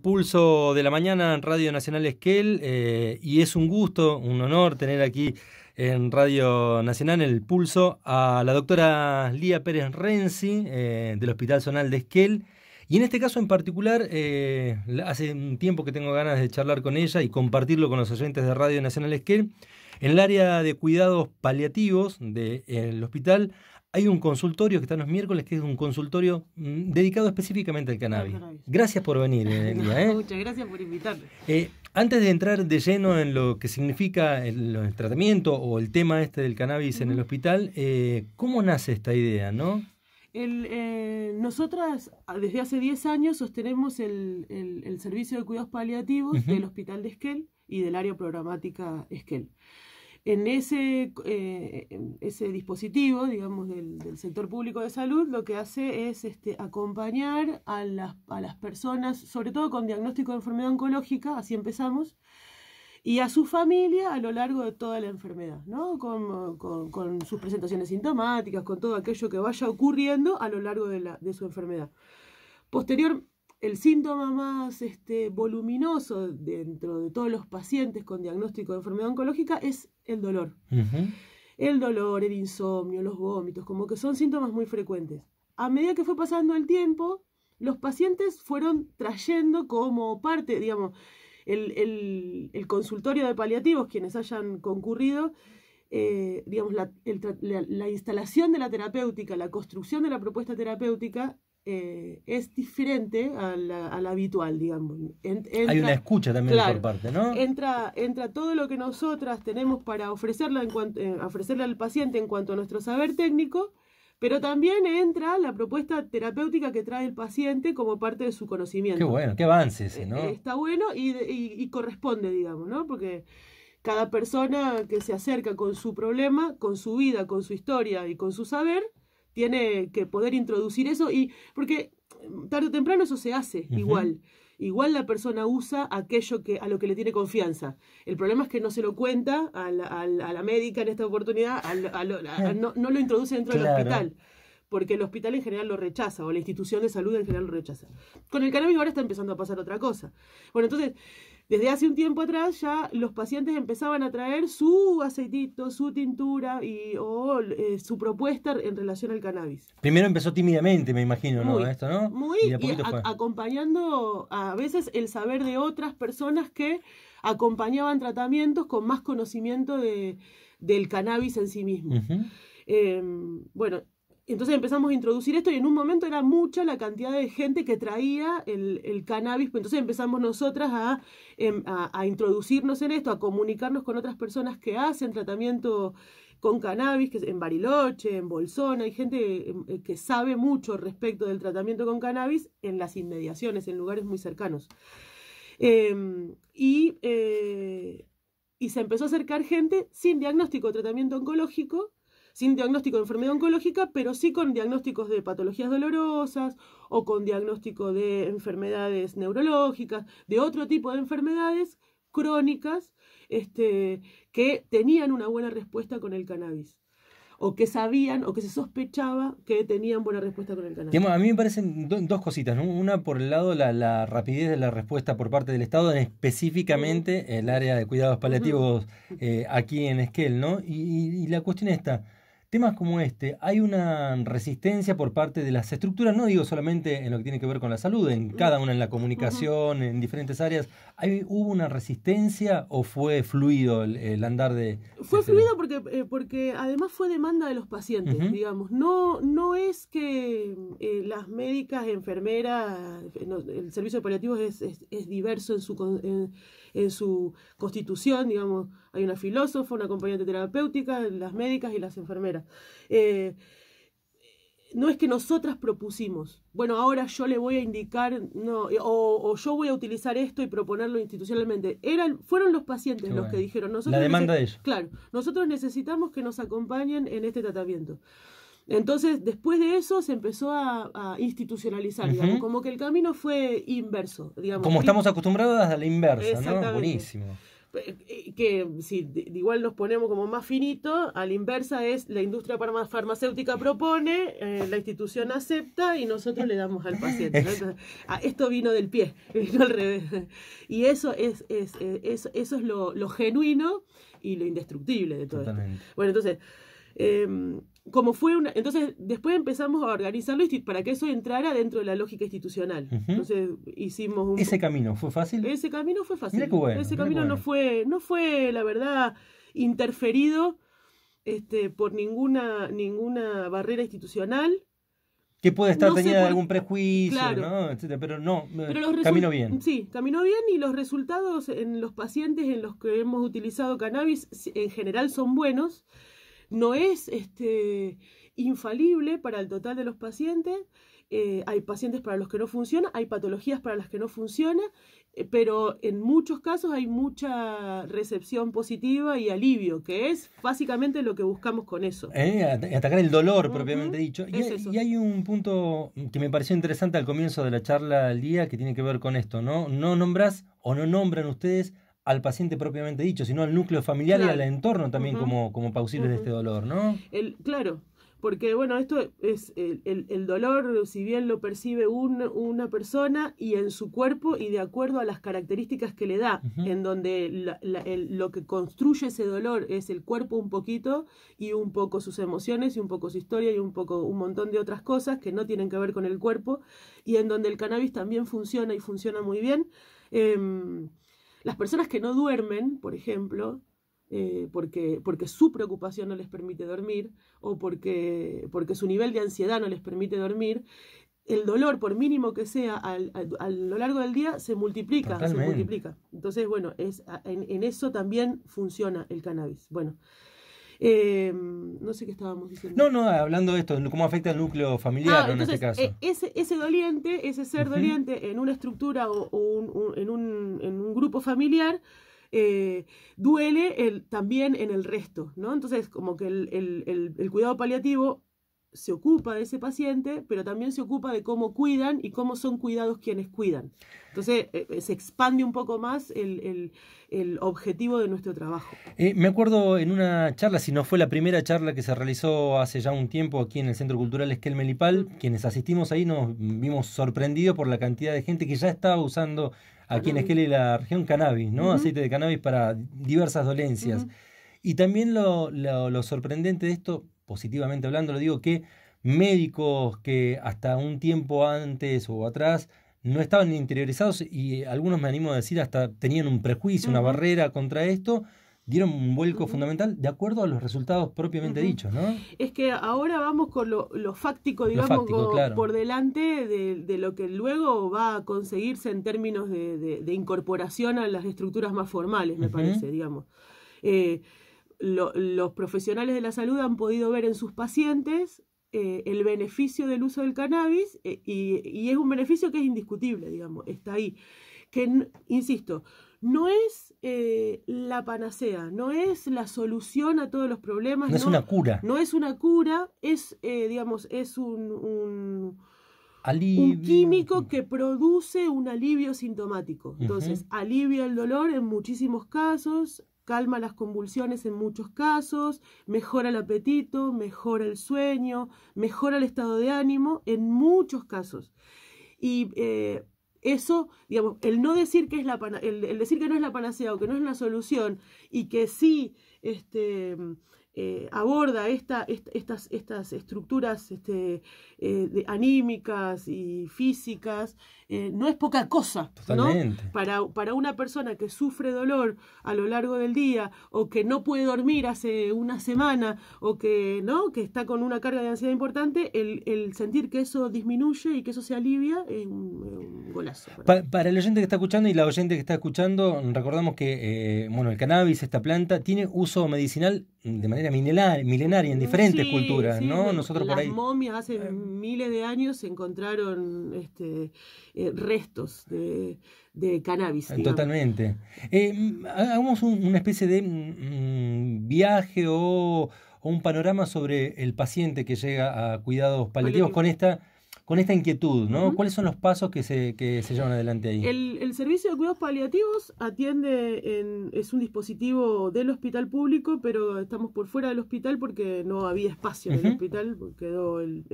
Pulso de la Mañana en Radio Nacional Esquel, y es un gusto, un honor tener aquí en Radio Nacional El Pulso a la doctora Lía Pérez Renzi del Hospital Zonal de Esquel. Y en este caso en particular, hace un tiempo que tengo ganas de charlar con ella y compartirlo con los oyentes de Radio Nacional Esquel. En el área de cuidados paliativos del hospital hay un consultorio que está los miércoles, que es un consultorio dedicado específicamente al cannabis. Gracias por venir, Lía. Muchas gracias por invitarme. Antes de entrar de lleno en lo que significa el tratamiento o el tema del cannabis en el hospital, ¿cómo nace esta idea, no? Nosotras desde hace 10 años sostenemos el servicio de cuidados paliativos del Hospital de Esquel y del área programática Esquel. En ese dispositivo, digamos, del sector público de salud, lo que hace es acompañar a las personas, sobre todo con diagnóstico de enfermedad oncológica, así empezamos, y a su familia a lo largo de toda la enfermedad, ¿no? Con sus presentaciones sintomáticas, con todo aquello que vaya ocurriendo a lo largo de su enfermedad. Posterior, el síntoma más voluminoso dentro de todos los pacientes con diagnóstico de enfermedad oncológica es el dolor. El dolor, el insomnio, los vómitos, como que son síntomas muy frecuentes. A medida que fue pasando el tiempo, los pacientes fueron trayendo como parte, digamos, el consultorio de paliativos, quienes hayan concurrido, digamos, la instalación de la terapéutica, la construcción de la propuesta terapéutica es diferente a la habitual, digamos. Hay una escucha también, claro, por parte, ¿no? Entra todo lo que nosotras tenemos para ofrecerle al paciente en cuanto a nuestro saber técnico, pero también entra la propuesta terapéutica que trae el paciente como parte de su conocimiento. Qué bueno, qué avance ese, ¿no? Está bueno y corresponde, digamos, ¿no? Porque cada persona que se acerca con su problema, con su vida, con su historia y con su saber, tiene que poder introducir eso, porque tarde o temprano eso se hace igual. Igual la persona usa aquello a lo que le tiene confianza. El problema es que no se lo cuenta a la médica en esta oportunidad, no lo introduce dentro del hospital, porque el hospital en general lo rechaza, o la institución de salud en general lo rechaza. Con el cannabis ahora está empezando a pasar otra cosa. Bueno, entonces, desde hace un tiempo atrás ya los pacientes empezaban a traer su aceitito, su tintura o su propuesta en relación al cannabis. Primero empezó tímidamente, me imagino, ¿no? Esto, ¿no? Y acompañando a veces el saber de otras personas que acompañaban tratamientos con más conocimiento del cannabis en sí mismo. Bueno, entonces empezamos a introducir esto y en un momento era mucha la cantidad de gente que traía el cannabis, pues entonces empezamos nosotras a introducirnos en esto, a comunicarnos con otras personas que hacen tratamiento con cannabis, que en Bariloche, en Bolsón, hay gente que sabe mucho respecto del tratamiento con cannabis en las inmediaciones, en lugares muy cercanos. Y se empezó a acercar gente sin diagnóstico de tratamiento oncológico, sin diagnóstico de enfermedad oncológica, pero sí con diagnósticos de patologías dolorosas o con diagnóstico de enfermedades neurológicas, de otro tipo de enfermedades crónicas que tenían una buena respuesta con el cannabis, o que sabían o que se sospechaba que tenían buena respuesta con el cannabis. Digamos, a mí me parecen dos cositas, ¿no? Una, por el lado, la rapidez de la respuesta por parte del Estado, específicamente el área de cuidados paliativos aquí en Esquel, ¿no? Y la cuestión está, temas como hay una resistencia por parte de las estructuras, no digo solamente en lo que tiene que ver con la salud, en cada una, en la comunicación, en diferentes áreas. ¿Hubo una resistencia o fue fluido el andar de...? Fue fluido porque además fue demanda de los pacientes, digamos. No es que las médicas, enfermeras, el servicio de paliativos es diverso en su constitución, digamos. Hay una filósofa, una acompañante terapéutica, las médicas y las enfermeras. No es que nosotras propusimos, bueno, ahora yo le voy a indicar, o yo voy a utilizar esto y proponerlo institucionalmente. Fueron los pacientes los que dijeron, la demanda de ellos. Claro, nosotros necesitamos que nos acompañen en este tratamiento. Entonces, después de eso se empezó a institucionalizar, digamos, como que el camino fue inverso, digamos. Como estamos acostumbrados a la inversa, ¿no? Buenísimo. que si igual nos ponemos como más finito, a la inversa es la industria farmacéutica propone, la institución acepta y nosotros le damos al paciente, ¿no? Entonces, esto vino del pie, vino al revés. Y eso es lo genuino y lo indestructible de todo esto. Bueno, entonces, entonces después empezamos a organizarlo para que eso entrara dentro de la lógica institucional. Entonces hicimos ¿Ese camino fue fácil? Ese camino fue fácil. Mirá qué bueno, ese camino no fue, la verdad, interferido por ninguna barrera institucional. Que puede estar tenida algún prejuicio, claro, ¿no? Etcétera, pero no, caminó bien. Sí, caminó bien, y los resultados en los pacientes en los que hemos utilizado cannabis en general son buenos. No es infalible para el total de los pacientes. Hay pacientes para los que no funciona, hay patologías para las que no funciona, pero en muchos casos hay mucha recepción positiva y alivio, que es básicamente lo que buscamos con eso. Atacar el dolor, propiamente dicho. Y hay un punto que me pareció interesante al comienzo de la charla del día, que tiene que ver con esto, ¿no? No nombrás o no nombran ustedes al paciente propiamente dicho, sino al núcleo familiar, claro, y al entorno también como pausibles de este dolor, ¿no? Claro, porque bueno, esto es el dolor, si bien lo percibe una persona y en su cuerpo y de acuerdo a las características que le da, en donde lo que construye ese dolor es el cuerpo un poquito y un poco sus emociones y un poco su historia y un montón de otras cosas que no tienen que ver con el cuerpo, y en donde el cannabis también funciona y funciona muy bien. Las personas que no duermen, por ejemplo, porque su preocupación no les permite dormir, o porque su nivel de ansiedad no les permite dormir, el dolor, por mínimo que sea, a lo largo del día se multiplica. Entonces, bueno, en eso también funciona el cannabis. Bueno, no sé qué estábamos diciendo. No, hablando de esto, cómo afecta al núcleo familiar, entonces, en este caso. Ese doliente, ese ser doliente en una estructura o en un grupo familiar, duele también en el resto, ¿no? Entonces, como que el cuidado paliativo se ocupa de ese paciente, pero también se ocupa de cómo cuidan y cómo son cuidados quienes cuidan. Entonces, se expande un poco más el objetivo de nuestro trabajo. Me acuerdo en una charla, si no fue la primera charla que se realizó hace ya un tiempo aquí en el Centro Cultural Esquel Melipal, quienes asistimos ahí nos vimos sorprendidos por la cantidad de gente que ya estaba usando aquí en Esquel y la región cannabis, ¿no? Aceite de cannabis para diversas dolencias. Y también lo sorprendente de esto, positivamente hablando, lo digo, que médicos que hasta un tiempo antes o atrás no estaban interiorizados, y algunos, me animo a decir, hasta tenían un prejuicio, una barrera contra esto, dieron un vuelco fundamental de acuerdo a los resultados propiamente dichos, ¿no? Es que ahora vamos con lo fáctico, digamos, claro, por delante de lo que luego va a conseguirse en términos de incorporación a las estructuras más formales, me parece, digamos. Los profesionales de la salud han podido ver en sus pacientes el beneficio del uso del cannabis, y es un beneficio que es indiscutible, digamos, está ahí. Que, insisto, no es la panacea, no es la solución a todos los problemas. No es una cura. No es una cura, es, digamos, es un alivio, químico que produce un alivio sintomático. Entonces, alivia el dolor en muchísimos casos, calma las convulsiones en muchos casos, mejora el apetito, mejora el sueño, mejora el estado de ánimo en muchos casos. Y eso, digamos, el no decir que es el decir que no es la panacea o que no es la solución, y que sí aborda estas estructuras anímicas y físicas, no es poca cosa, ¿no? Para una persona que sufre dolor a lo largo del día, o que no puede dormir hace una semana, o que está con una carga de ansiedad importante, el sentir que eso disminuye y que eso se alivia es un golazo. Para el oyente que está escuchando y la oyente que está escuchando, recordamos que el cannabis, esta planta, tiene uso medicinal de manera milenaria en diferentes culturas, ¿no? Bueno, nosotros por ahí, las momias hace miles de años se encontraron restos de cannabis. Totalmente. Hagamos una especie de viaje o un panorama sobre el paciente que llega a cuidados paliativos con esta con esta inquietud, ¿no? Ujú. ¿Cuáles son los pasos que se llevan adelante ahí? El servicio de cuidados paliativos es un dispositivo del hospital público, pero estamos por fuera del hospital porque no había espacio en el Ujú. hospital, quedó el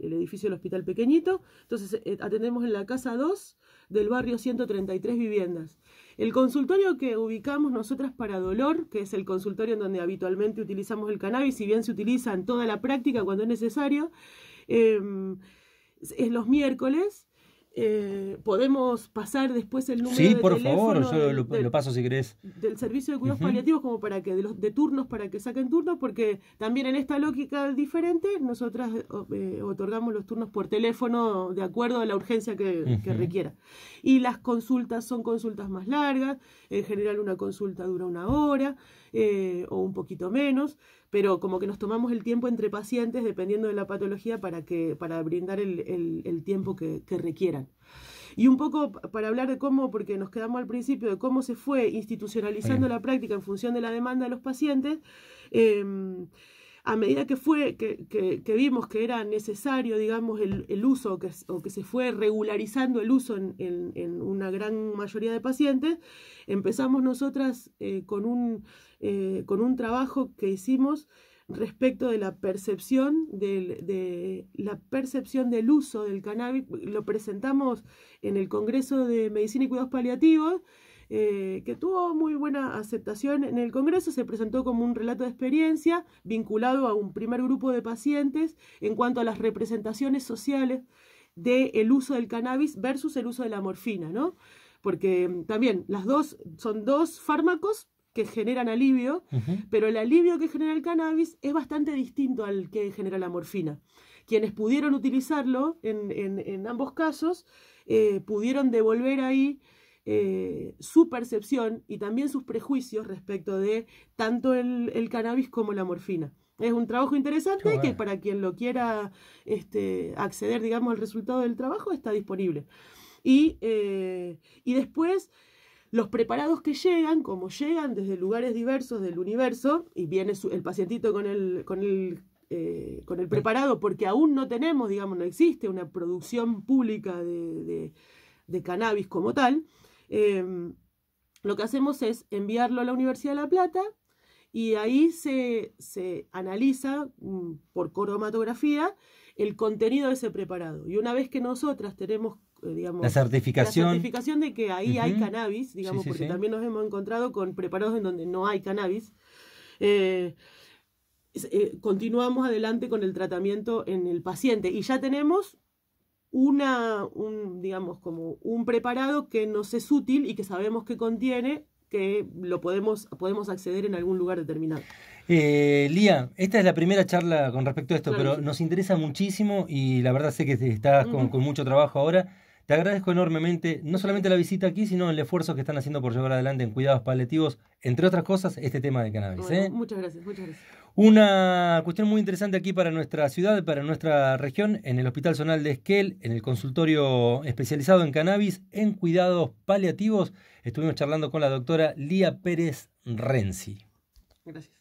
edificio del hospital pequeñito. Entonces atendemos en la casa 2 del barrio 133 viviendas. El consultorio que ubicamos nosotras para dolor, que es el consultorio en donde habitualmente utilizamos el cannabis, si bien se utiliza en toda la práctica cuando es necesario, eh, es los miércoles. Podemos pasar después el número Sí, de por favor, teléfono yo lo paso si querés. del servicio de cuidados Ujú. paliativos como para que de turnos para que saquen turnos, porque también en esta lógica diferente nosotras otorgamos los turnos por teléfono de acuerdo a la urgencia que Ujú. requiera. Y las consultas son consultas más largas, en general una consulta dura 1 hora o un poquito menos, pero como que nos tomamos el tiempo entre pacientes dependiendo de la patología para brindar el tiempo que requieran. Y un poco para hablar de cómo, porque nos quedamos al principio, de cómo se fue institucionalizando Bien. la práctica en función de la demanda de los pacientes, eh, a medida que vimos que era necesario, digamos, el uso o que se fue regularizando el uso en una gran mayoría de pacientes, empezamos nosotras con un trabajo que hicimos respecto de la percepción del uso del cannabis. Lo presentamos en el Congreso de Medicina y Cuidados Paliativos, que tuvo muy buena aceptación en el Congreso. Se presentó como un relato de experiencia vinculado a un primer grupo de pacientes en cuanto a las representaciones sociales del uso del cannabis versus el uso de la morfina, ¿no? Porque también son dos fármacos que generan alivio, Ujú. pero el alivio que genera el cannabis es bastante distinto al que genera la morfina. Quienes pudieron utilizarlo en ambos casos pudieron devolver ahí su percepción y también sus prejuicios respecto de tanto el cannabis como la morfina. Es un trabajo Qué interesante que bueno. para quien lo quiera acceder, digamos, al resultado del trabajo está disponible. Y después los preparados que llegan, como llegan desde lugares diversos del universo, y viene el pacientito con el preparado, porque aún no tenemos, digamos, no existe una producción pública de cannabis como tal, lo que hacemos es enviarlo a la Universidad de La Plata y ahí se analiza por cromatografía el contenido de ese preparado. Y una vez que nosotras tenemos, La digamos, la certificación. certificación de que ahí hay Ujú. cannabis, digamos, Sí, sí, porque sí. también nos hemos encontrado con preparados en donde no hay cannabis, eh, continuamos adelante con el tratamiento en el paciente y ya tenemos digamos, como un preparado que nos es útil y que sabemos que contiene, que podemos acceder en algún lugar determinado. Lía, esta es la primera charla con respecto a esto, Claro que pero sí. nos interesa muchísimo y la verdad sé que estás Ujú. con mucho trabajo ahora. Te agradezco enormemente, no solamente la visita aquí, sino el esfuerzo que están haciendo por llevar adelante en cuidados paliativos, entre otras cosas, este tema de cannabis, Bueno, ¿eh? muchas gracias, muchas gracias. Una cuestión muy interesante aquí para nuestra ciudad, para nuestra región, en el Hospital Zonal de Esquel, en el consultorio especializado en cannabis, en cuidados paliativos. Estuvimos charlando con la doctora Lía Pérez Renzi. Gracias.